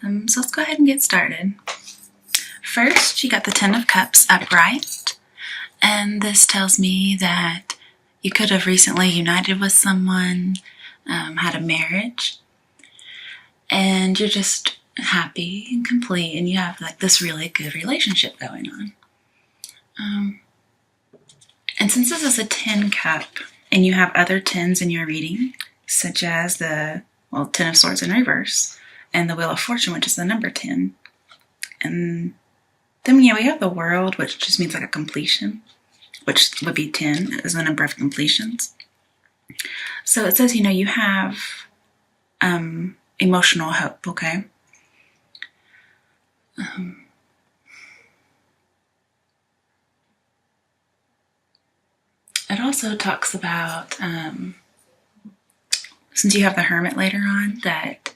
So let's go ahead and get started. First, you got the Ten of Cups upright, and this tells me that you could have recently united with someone, had a marriage, and you're just happy and complete, and you have like this really good relationship going on. And since this is a 10 cup, and you have other 10s in your reading, such as the, Ten of Swords in reverse, and the Wheel of Fortune, which is the number 10. And then, we have the World, which just means like a completion, which would be 10 is the number of completions. So it says, you have emotional hope, okay? It also talks about, since you have the Hermit later on, that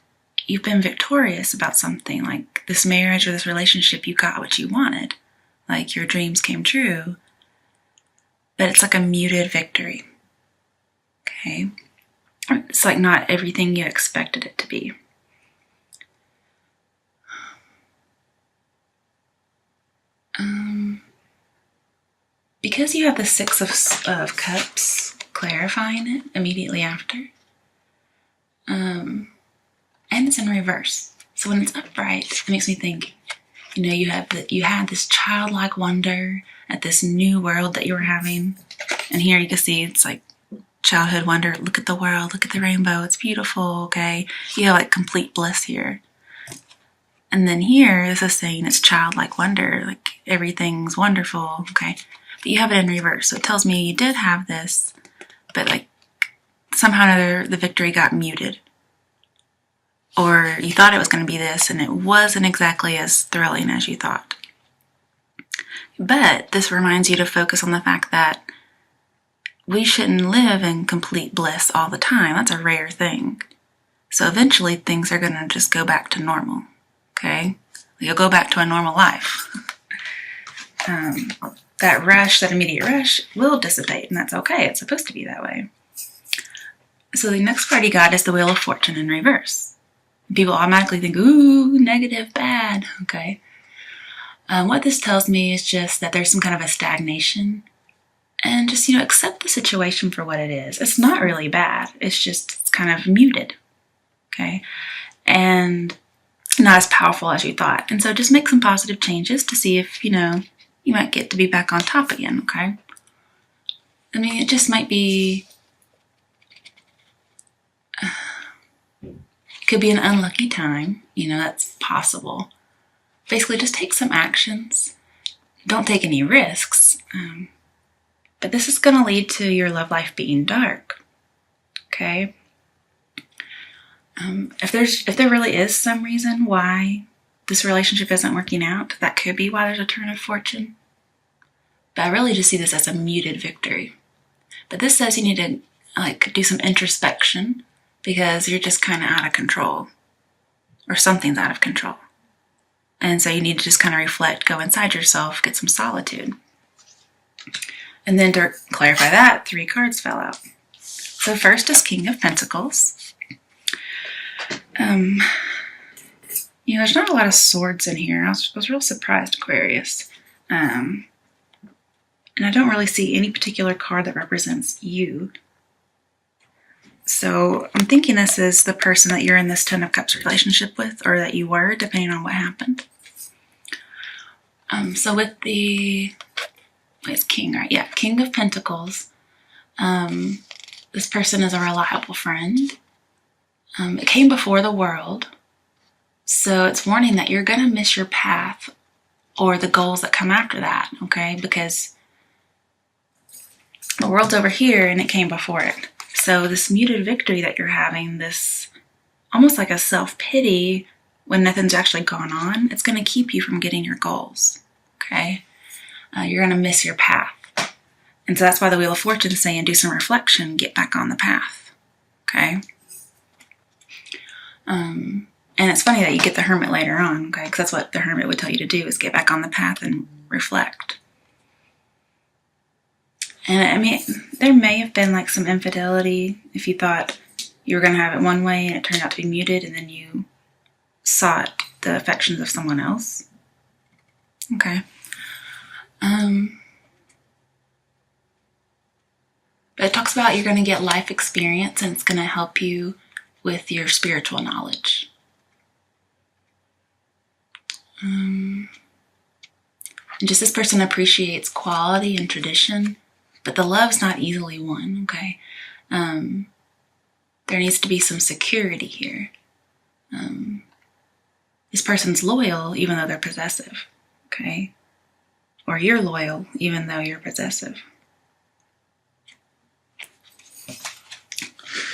you've been victorious about something, like this marriage or this relationship, you got what you wanted. Like your dreams came true, but it's like a muted victory, okay? It's like not everything you expected it to be. Because you have the Six of Cups clarifying it immediately after, and it's in reverse. So when it's upright, it makes me think, you had this childlike wonder at this new world that you were having, and here you can see it's like childhood wonder. Look at the world, look at the rainbow, it's beautiful, okay? You have like complete bliss here. And then here, this is saying it's childlike wonder, like everything's wonderful, okay? But you have it in reverse, so it tells me you did have this, but like somehow or another the victory got muted. Or you thought it was going to be this, and it wasn't exactly as thrilling as you thought. But this reminds you to focus on the fact that we shouldn't live in complete bliss all the time. That's a rare thing. So eventually things are going to just go back to normal, okay? You'll go back to a normal life. That rush, that immediate rush, will dissipate, and that's okay. It's supposed to be that way. So the next card you got is the Wheel of Fortune in reverse. People automatically think, ooh, negative, bad, okay? What this tells me is just that there's some kind of a stagnation, and just, accept the situation for what it is. It's not really bad. It's kind of muted, okay? And not as powerful as you thought. And so just make some positive changes to see if, you might get to be back on top again, okay? It just might be, could be an unlucky time, that's possible. Basically, just take some actions. Don't take any risks. But this is going to lead to your love life being dark, okay? If there really is some reason why this relationship isn't working out, that could be why there's a turn of fortune. But I really just see this as a muted victory. But this says you need to do some introspection because you're just kind of out of control, or something's out of control. And so you need to just kind of reflect, go inside yourself, get some solitude. And then to clarify that, 3 cards fell out. So first is King of Pentacles. There's not a lot of swords in here. I was real surprised, Aquarius. And I don't really see any particular card that represents you. So I'm thinking this is the person that you're in this Ten of Cups relationship with, or that you were, depending on what happened. So with it's King, right? Yeah, King of Pentacles. This person is a reliable friend. It came before the World. So it's warning that you're going to miss your path or the goals that come after that, okay? Because the World's over here and it came before it. So this muted victory that you're having, this almost like a self-pity when nothing's actually gone on, it's going to keep you from getting your goals, okay? You're going to miss your path. And so that's why the Wheel of Fortune is saying do some reflection, get back on the path, okay? And it's funny that you get the Hermit later on, okay? Because that's what the Hermit would tell you to do, is get back on the path and reflect. And there may have been like some infidelity if you thought you were going to have it one way and it turned out to be muted, and then you saw it the affections of someone else. Okay. But it talks about you're going to get life experience, and it's going to help you with your spiritual knowledge. And just this person appreciates quality and tradition, but the love's not easily won, okay? There needs to be some security here. This person's loyal even though they're possessive, okay? Or you're loyal even though you're possessive.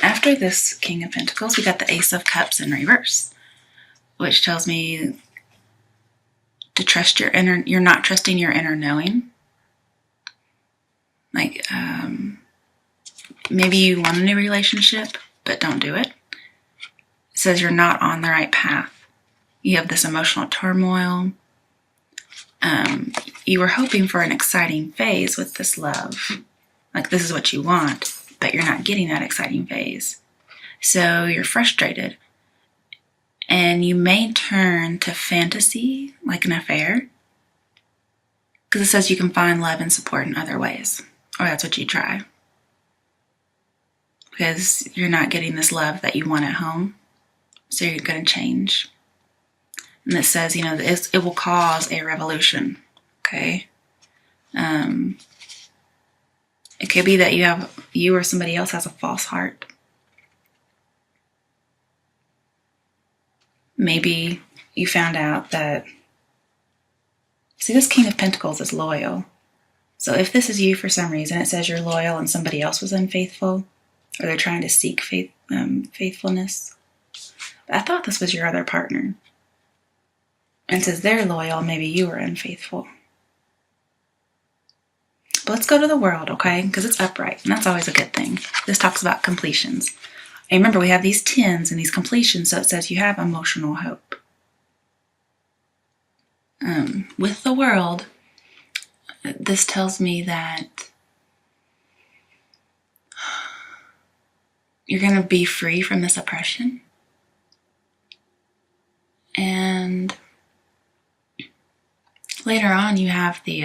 After this King of Pentacles, we got the Ace of Cups in reverse, which tells me to trust your inner, you're not trusting your inner knowing. Like, maybe you want a new relationship, but don't do it. It says you're not on the right path. You have this emotional turmoil. You were hoping for an exciting phase with this love. Like, this is what you want, but you're not getting that exciting phase. So you're frustrated. And you may turn to fantasy, like an affair. Because it says you can find love and support in other ways. Or that's what you try. Because you're not getting this love that you want at home. So you're going to change. And it says, it will cause a revolution. Okay? It could be that you or somebody else has a false heart. Maybe you found out that, see, this King of Pentacles is loyal. So if this is you for some reason, it says you're loyal and somebody else was unfaithful, or they're trying to seek faithfulness. But I thought this was your other partner. And it says they're loyal, maybe you were unfaithful. But let's go to the world, okay? Because it's upright, and that's always a good thing. This talks about completions. And remember, we have these 10s and these completions, so it says you have emotional hope. With the world, this tells me that you're going to be free from this oppression. And later on, you have the,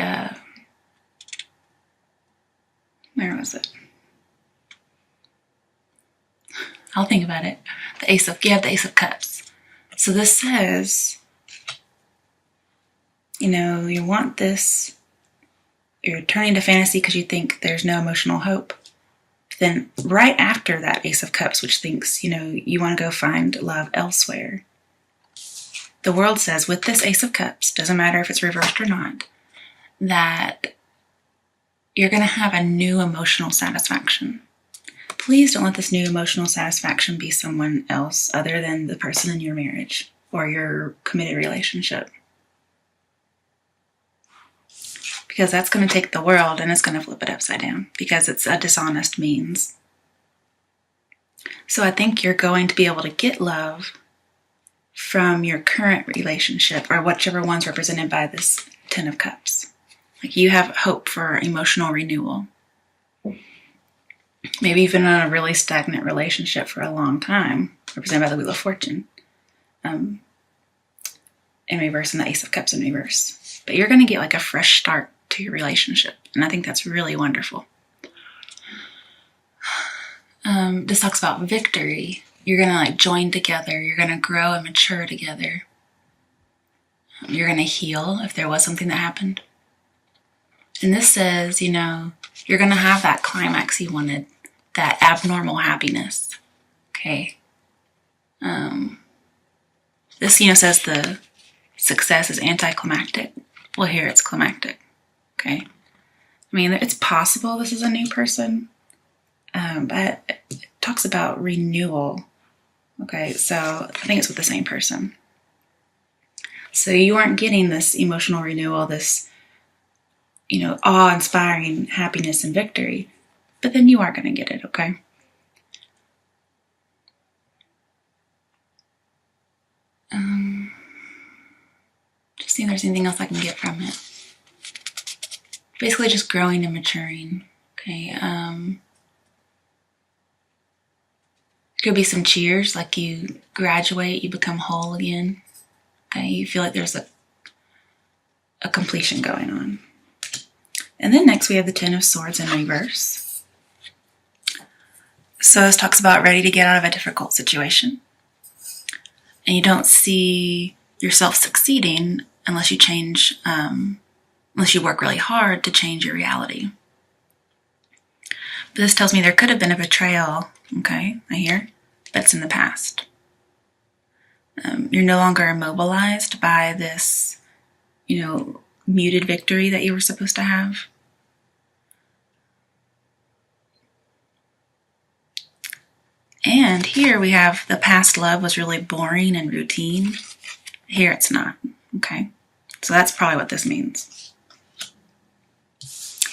where was it? I'll think about it. You have the Ace of Cups. So this says, you want this, you're turning to fantasy because you think there's no emotional hope. Then right after that Ace of Cups, which thinks, you want to go find love elsewhere, the world says with this Ace of Cups, doesn't matter if it's reversed or not, that you're going to have a new emotional satisfaction. Please don't let this new emotional satisfaction be someone else other than the person in your marriage or your committed relationship. Because that's going to take the world and it's going to flip it upside down because it's a dishonest means. So I think you're going to be able to get love from your current relationship or whichever one's represented by this 10 of Cups. Like, you have hope for emotional renewal. Maybe you've been in a really stagnant relationship for a long time, represented by the Wheel of Fortune in reverse and the Ace of Cups in reverse. But you're going to get like a fresh start to your relationship, and I think that's really wonderful. This talks about victory. You're going to join together. You're going to grow and mature together. You're going to heal if there was something that happened. And this says, you're going to have that climax you wanted, that abnormal happiness. Okay. This, says the success is anticlimactic. Well, here it's climactic. Okay. I mean, it's possible this is a new person, but it talks about renewal. Okay, so I think it's with the same person. So you aren't getting this emotional renewal, this awe-inspiring happiness and victory, but then you are going to get it, okay? Just see if there's anything else I can get from it. Basically just growing and maturing, okay? Could be some cheers, like you graduate, you become whole again. Okay, you feel like there's a completion going on. And then next we have the Ten of Swords in reverse. So this talks about ready to get out of a difficult situation. And you don't see yourself succeeding unless you change, unless you work really hard to change your reality. But this tells me there could have been a betrayal, okay, I hear, that's in the past. You're no longer immobilized by this, muted victory that you were supposed to have. And here we have the past love was really boring and routine. Here it's not, okay? So that's probably what this means.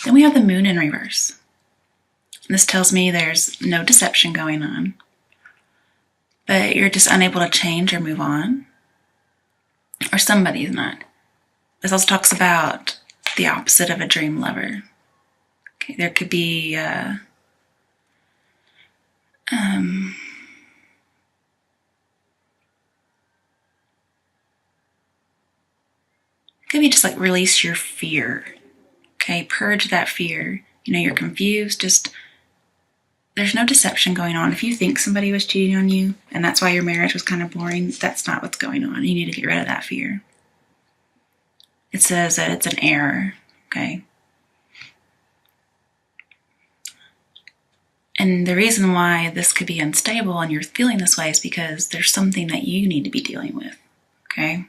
Then we have the Moon in reverse. This tells me there's no deception going on, but you're just unable to change or move on, or somebody's not. This also talks about the opposite of a dream lover. Okay, there could be could be just like release your fear. Okay, purge that fear. You're confused, there's no deception going on. If you think somebody was cheating on you and that's why your marriage was kind of boring, that's not what's going on. You need to get rid of that fear. It says that it's an error, okay? And the reason why this could be unstable and you're feeling this way is because there's something that you need to be dealing with, okay?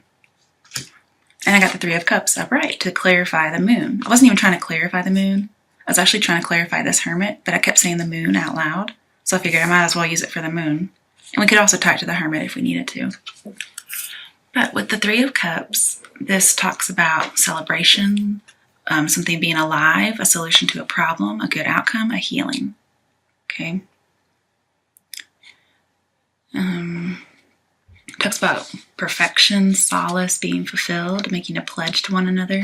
And I got the Three of Cups upright to clarify the Moon. I wasn't even trying to clarify the Moon. I was actually trying to clarify this Hermit, but I kept saying the Moon out loud. So I figured I might as well use it for the Moon. And we could also tie it to the Hermit if we needed to. But with the Three of Cups, this talks about celebration, something being alive, a solution to a problem, a good outcome, a healing. Okay? Talks about perfection, solace, being fulfilled, making a pledge to one another.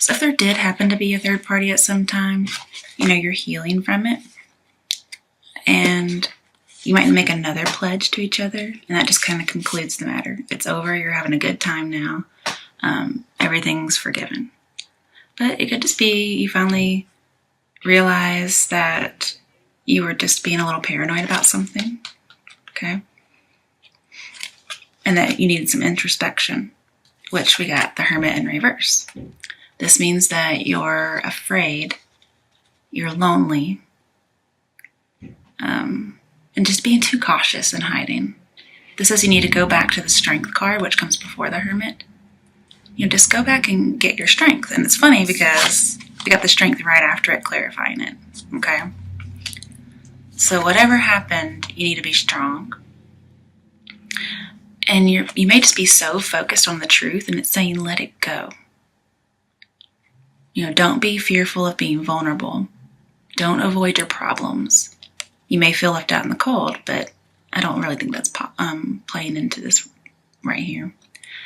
So if there did happen to be a third party at some time, you're healing from it. And you might make another pledge to each other, and that just kind of concludes the matter. It's over, you're having a good time now. Everything's forgiven. But it could just be you finally realize that you were just being a little paranoid about something, okay? And that you needed some introspection, which we got the Hermit in reverse. This means that you're afraid, you're lonely, and just being too cautious and hiding. This says you need to go back to the Strength card, which comes before the Hermit. Just go back and get your strength. And it's funny because we got the Strength right after it, clarifying it, okay? So whatever happened, you need to be strong. And you may just be so focused on the truth, and it's saying let it go. Don't be fearful of being vulnerable. Don't avoid your problems. You may feel left out in the cold, but I don't really think that's playing into this right here.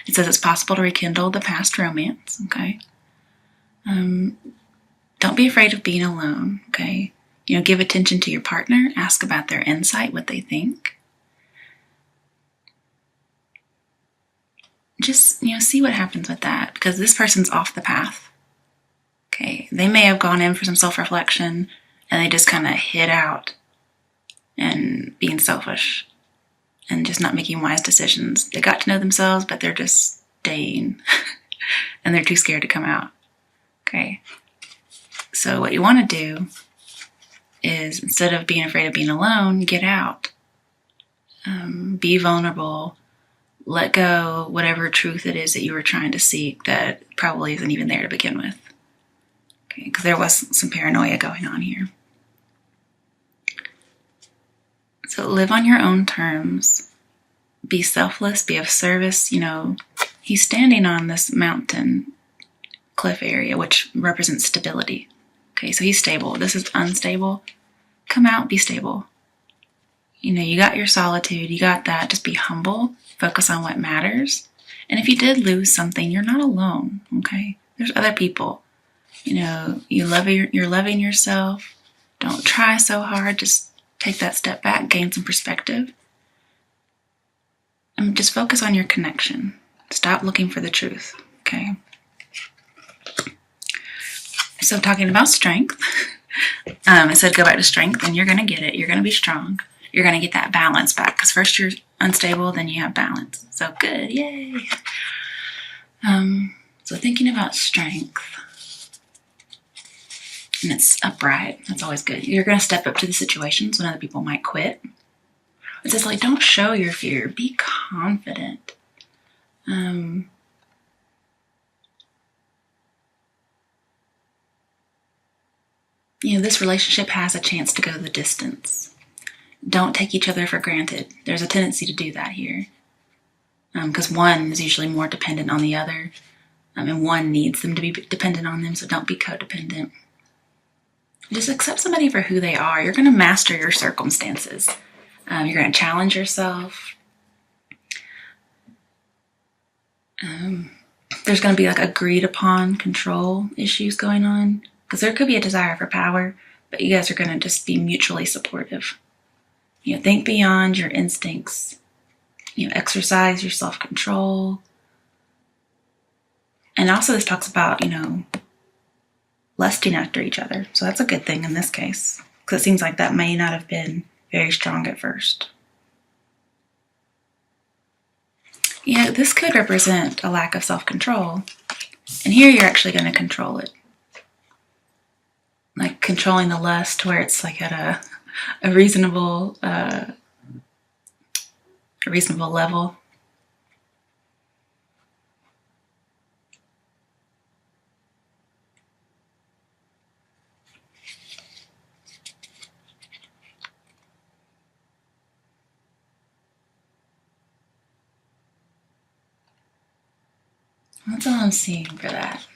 It says it's possible to rekindle the past romance, okay? Don't be afraid of being alone, okay? Give attention to your partner. Ask about their insight, what they think. Just, see what happens with that, because this person's off the path. Okay, they may have gone in for some self-reflection and they just kind of hid out and being selfish and just not making wise decisions. They got to know themselves, but they're just staying and they're too scared to come out. Okay, so what you want to do is, instead of being afraid of being alone, get out. Be vulnerable. Let go whatever truth it is that you were trying to seek that probably isn't even there to begin with. Okay, because there was some paranoia going on here. So live on your own terms. Be selfless, be of service. He's standing on this mountain cliff area, which represents stability. Okay, so he's stable. This is unstable. Come out, be stable. You got your solitude, you got that. Just be humble, focus on what matters. And if you did lose something, you're not alone, okay? There's other people. You're loving yourself. Don't try so hard. Just take that step back, gain some perspective. And just focus on your connection. Stop looking for the truth, okay? So talking about strength, I said go back to strength, and you're going to get it. You're going to be strong. You're going to get that balance back, because first you're unstable, then you have balance. So good, yay. So thinking about strength, and it's upright, that's always good. You're going to step up to the situations when other people might quit. It's just like, don't show your fear. Be confident. This relationship has a chance to go the distance. Don't take each other for granted. There's a tendency to do that here. Because one is usually more dependent on the other. And one needs them to be dependent on them, so don't be codependent. Just accept somebody for who they are. You're going to master your circumstances. You're going to challenge yourself. There's going to be like agreed upon control issues going on, because there could be a desire for power, but you guys are going to just be mutually supportive. Think beyond your instincts. Exercise your self-control. And also this talks about, lusting after each other. So that's a good thing in this case, because it seems like that may not have been very strong at first. This could represent a lack of self-control. And here you're actually going to control it. Like controlling the lust where it's like at a reasonable level. That's all I'm seeing for that.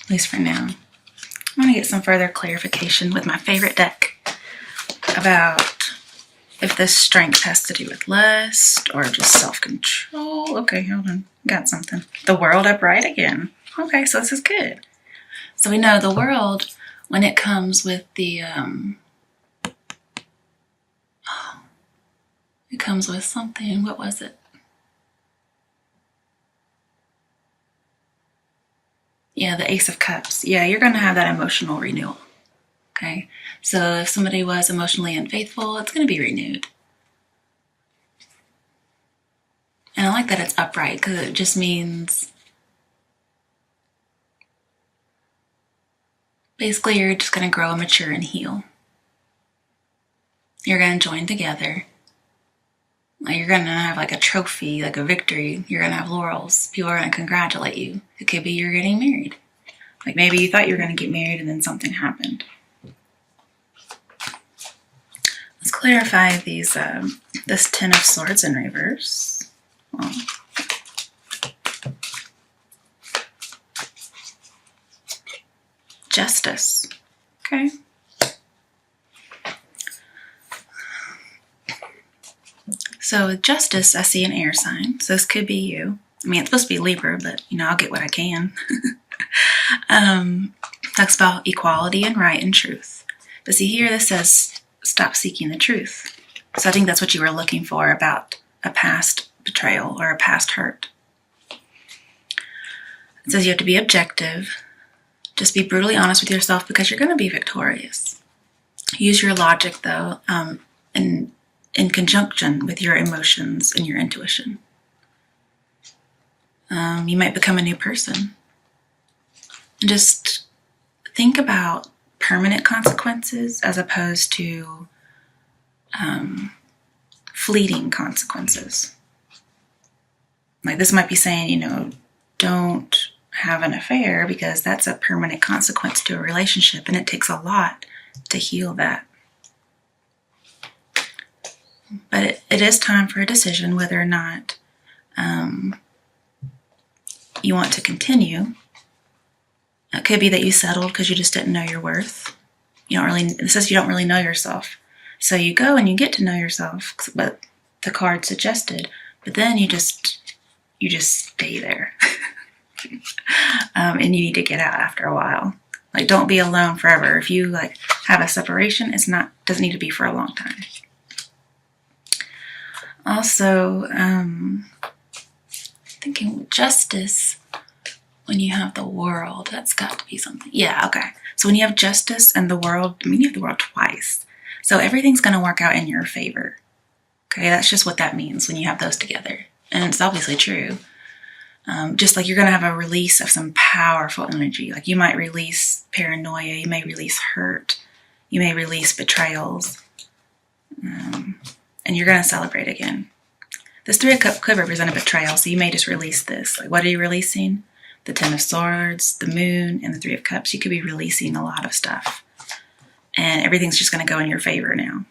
At least for now. I'm going to get some further clarification with my favorite deck about if this strength has to do with lust or just self-control. Okay, hold on. Got something. The World upright again. Okay, so this is good. So we know the World, when it comes with the, it comes with something. What was it? The Ace of Cups. You're going to have that emotional renewal. Okay, so if somebody was emotionally unfaithful, it's going to be renewed. And I like that it's upright, because it just means basically you're just going to grow, mature, and heal. You're going to join together. You're going to have like a trophy, like a victory. You're going to have laurels. People are going to congratulate you. It could be you're getting married. Like maybe you thought you were going to get married and then something happened. Let's clarify these. This Ten of Swords in reverse. Well, Justice. Okay. So with Justice, I see an air sign. So this could be you. I mean, it's supposed to be Libra, but I'll get what I can. Talks about equality and right and truth. But see here, this says stop seeking the truth. So I think that's what you were looking for about a past betrayal or a past hurt. It says you have to be objective. Just be brutally honest with yourself, because you're going to be victorious. Use your logic, though, in conjunction with your emotions and your intuition. You might become a new person. And just think about permanent consequences as opposed to fleeting consequences. Like this might be saying, don't have an affair, because that's a permanent consequence to a relationship, and it takes a lot to heal that. But it is time for a decision whether or not you want to continue. It could be that you settled because you just didn't know your worth. It says you don't really know yourself. So you go and you get to know yourself, but the card suggested, but then you just stay there. And you need to get out after a while. Like, don't be alone forever. If you have a separation, doesn't need to be for a long time. Also, thinking justice, when you have the world, that's got to be something. Yeah, okay. So when you have justice and the world, I mean, you have the world twice. So everything's going to work out in your favor. Okay, that's just what that means when you have those together. And it's obviously true. Just like you're going to have a release of some powerful energy. Like you might release paranoia, you may release hurt, you may release betrayals. And you're going to celebrate again. This Three of Cups could represent a betrayal, so you may just release this. Like, what are you releasing? The Ten of Swords, the Moon, and the Three of Cups. You could be releasing a lot of stuff. And everything's just going to go in your favor now.